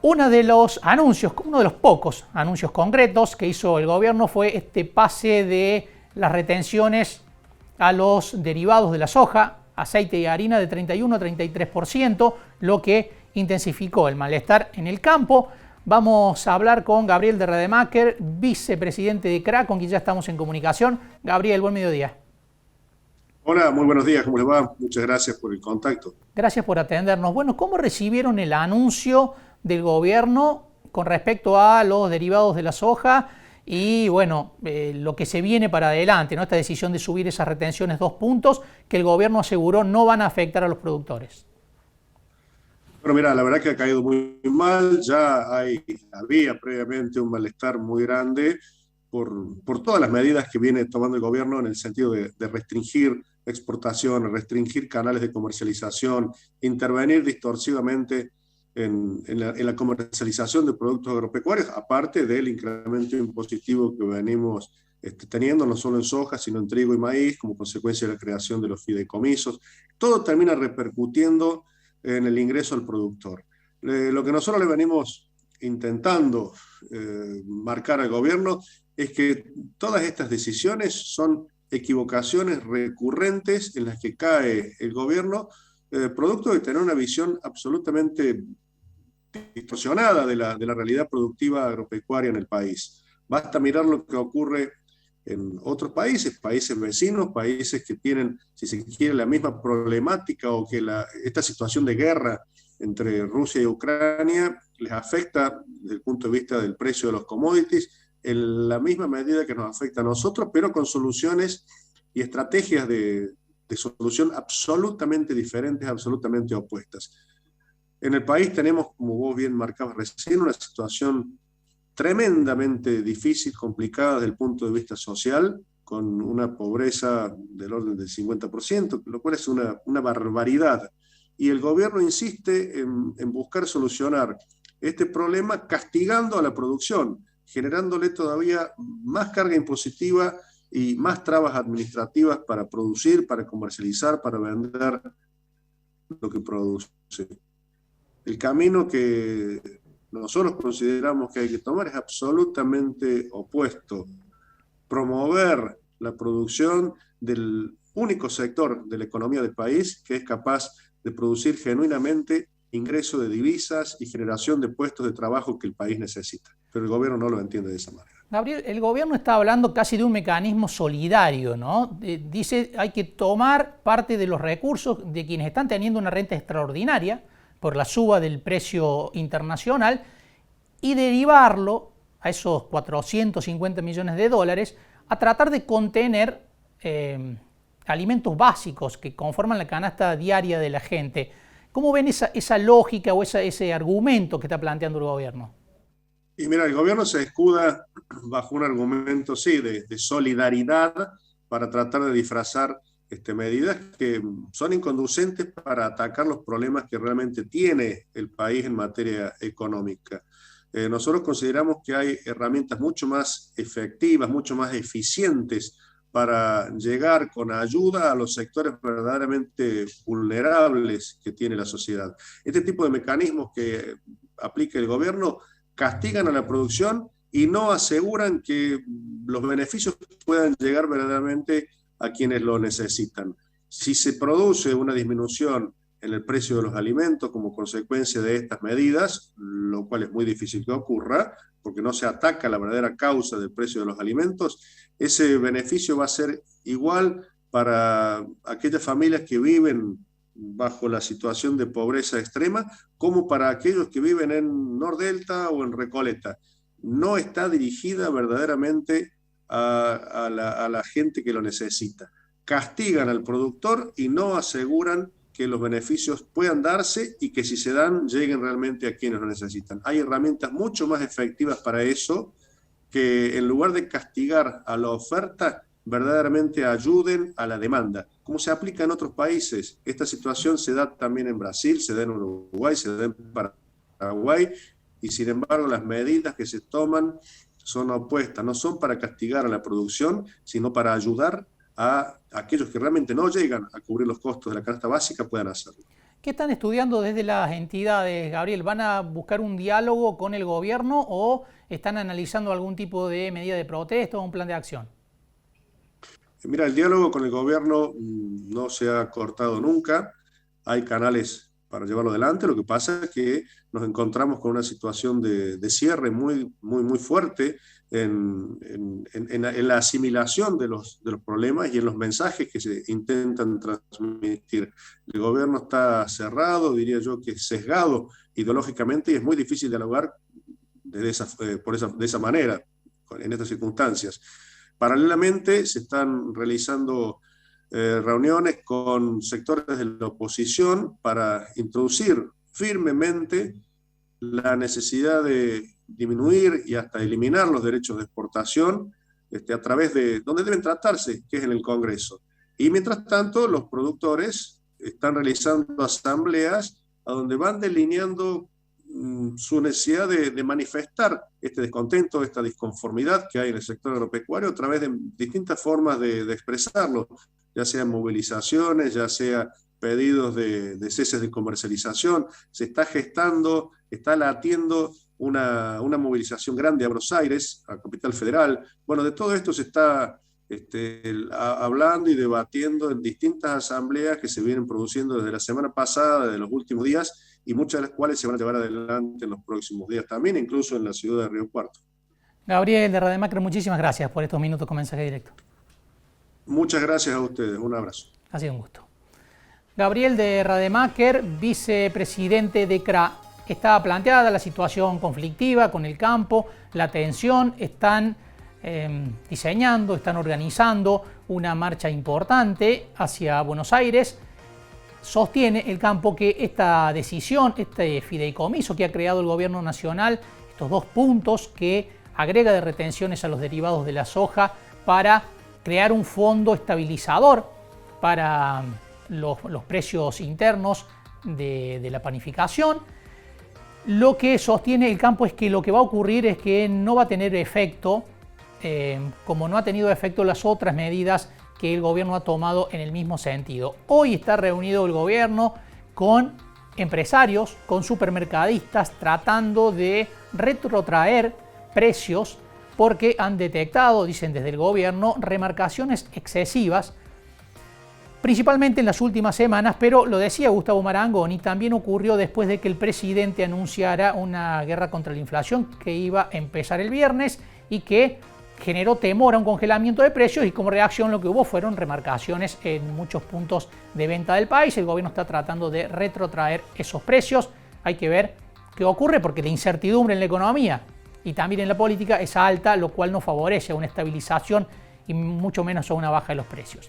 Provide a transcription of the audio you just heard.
Uno de los anuncios, uno de los pocos anuncios concretos que hizo el gobierno fue este pase de las retenciones a los derivados de la soja, aceite y harina de 31 a 33%, lo que intensificó el malestar en el campo. Vamos a hablar con Gabriel de Rademacher, vicepresidente de CRA, con quien ya estamos en comunicación. Gabriel, buen mediodía. Hola, muy buenos días, ¿cómo les va? Muchas gracias por el contacto. Gracias por atendernos. Bueno, ¿cómo recibieron el anuncio del gobierno con respecto a los derivados de la soja y bueno, lo que se viene para adelante, ¿no? Esta decisión de subir esas retenciones 2 puntos que el gobierno aseguró no van a afectar a los productores? Bueno, mira, la verdad que ha caído muy mal, había previamente un malestar muy grande por todas las medidas que viene tomando el gobierno en el sentido de restringir exportación, restringir canales de comercialización, intervenir distorsivamente en la comercialización de productos agropecuarios, aparte del incremento impositivo que venimos teniendo, no solo en soja, sino en trigo y maíz, como consecuencia de la creación de los fideicomisos. Todo termina repercutiendo en el ingreso al productor. Lo que nosotros le venimos intentando marcar al gobierno es que todas estas decisiones son equivocaciones recurrentes en las que cae el gobierno, producto de tener una visión absolutamente distorsionada de la realidad productiva agropecuaria en el país. Basta mirar lo que ocurre en otros países, países vecinos, países que tienen, si se quiere, la misma problemática o que esta situación de guerra entre Rusia y Ucrania les afecta desde el punto de vista del precio de los commodities en la misma medida que nos afecta a nosotros, pero con soluciones y estrategias de solución absolutamente diferentes, absolutamente opuestas. En el país tenemos, como vos bien marcabas recién, una situación tremendamente difícil, complicada desde el punto de vista social, con una pobreza del orden del 50%, lo cual es una barbaridad. Y el gobierno insiste en buscar solucionar este problema castigando a la producción, generándole todavía más carga impositiva y más trabas administrativas para producir, para comercializar, para vender lo que produce. El camino que nosotros consideramos que hay que tomar es absolutamente opuesto. Promover la producción del único sector de la economía del país que es capaz de producir genuinamente ingreso de divisas y generación de puestos de trabajo que el país necesita. Pero el gobierno no lo entiende de esa manera. Gabriel, el gobierno está hablando casi de un mecanismo solidario, ¿no? Dice hay que tomar parte de los recursos de quienes están teniendo una renta extraordinaria por la suba del precio internacional y derivarlo a esos 450 millones de dólares a tratar de contener alimentos básicos que conforman la canasta diaria de la gente. ¿Cómo ven esa lógica o ese argumento que está planteando el gobierno? Y mira, el gobierno se escuda bajo un argumento, sí, de solidaridad para tratar de disfrazar medidas que son inconducentes para atacar los problemas que realmente tiene el país en materia económica. Nosotros consideramos que hay herramientas mucho más efectivas, mucho más eficientes para llegar con ayuda a los sectores verdaderamente vulnerables que tiene la sociedad. Este tipo de mecanismos que aplica el gobierno castigan a la producción y no aseguran que los beneficios puedan llegar verdaderamente a quienes lo necesitan. Si se produce una disminución en el precio de los alimentos como consecuencia de estas medidas, lo cual es muy difícil que ocurra, porque no se ataca la verdadera causa del precio de los alimentos, ese beneficio va a ser igual para aquellas familias que viven bajo la situación de pobreza extrema, como para aquellos que viven en Nordelta o en Recoleta. No está dirigida verdaderamente a la gente que lo necesita. Castigan al productor y no aseguran que los beneficios puedan darse y que si se dan lleguen realmente a quienes lo necesitan. Hay herramientas mucho más efectivas para eso que en lugar de castigar a la oferta, verdaderamente ayuden a la demanda, como se aplica en otros países. Esta situación se da también en Brasil, se da en Uruguay, se da en Paraguay, y sin embargo las medidas que se toman son opuestas, no son para castigar a la producción, sino para ayudar a aquellos que realmente no llegan a cubrir los costos de la canasta básica puedan hacerlo. ¿Qué están estudiando desde las entidades, Gabriel? ¿Van a buscar un diálogo con el gobierno o están analizando algún tipo de medida de protesta o un plan de acción? Mira, el diálogo con el gobierno no se ha cortado nunca. Hay canales para llevarlo adelante. Lo que pasa es que nos encontramos con una situación de cierre muy fuerte en la asimilación de los problemas y en los mensajes que se intentan transmitir. El gobierno está cerrado, diría yo que sesgado ideológicamente, y es muy difícil dialogar de esa manera, en estas circunstancias. Paralelamente, se están realizando reuniones con sectores de la oposición para introducir firmemente la necesidad de disminuir y hasta eliminar los derechos de exportación a través de donde deben tratarse, que es en el Congreso. Y mientras tanto, los productores están realizando asambleas a donde van delineando su necesidad de manifestar este descontento, esta disconformidad que hay en el sector agropecuario a través de distintas formas de expresarlo, ya sean movilizaciones, ya sea pedidos de ceses de comercialización. Se está gestando, está latiendo una movilización grande a Buenos Aires, a Capital Federal. Bueno, de todo esto se está hablando y debatiendo en distintas asambleas que se vienen produciendo desde la semana pasada, de los últimos días, y muchas de las cuales se van a llevar adelante en los próximos días también, incluso en la ciudad de Río Cuarto. Gabriel de Rademacher, muchísimas gracias por estos minutos con mensaje directo. Muchas gracias a ustedes, un abrazo. Ha sido un gusto. Gabriel de Rademacher, vicepresidente de CRA. Estaba planteada la situación conflictiva con el campo, la tensión, están diseñando, están organizando una marcha importante hacia Buenos Aires. Sostiene el campo que esta decisión, este fideicomiso que ha creado el gobierno nacional, estos 2 puntos que agrega de retenciones a los derivados de la soja para crear un fondo estabilizador para los precios internos de la panificación. Lo que sostiene el campo es que lo que va a ocurrir es que no va a tener efecto, como no ha tenido efecto las otras medidas que el gobierno ha tomado en el mismo sentido. Hoy está reunido el gobierno con empresarios, con supermercadistas, tratando de retrotraer precios porque han detectado, dicen desde el gobierno, remarcaciones excesivas, principalmente en las últimas semanas, pero lo decía Gustavo Marangoni, también ocurrió después de que el presidente anunciara una guerra contra la inflación que iba a empezar el viernes y que generó temor a un congelamiento de precios, y como reacción lo que hubo fueron remarcaciones en muchos puntos de venta del país. El gobierno está tratando de retrotraer esos precios. Hay que ver qué ocurre porque la incertidumbre en la economía y también en la política es alta, lo cual no favorece a una estabilización y mucho menos a una baja de los precios.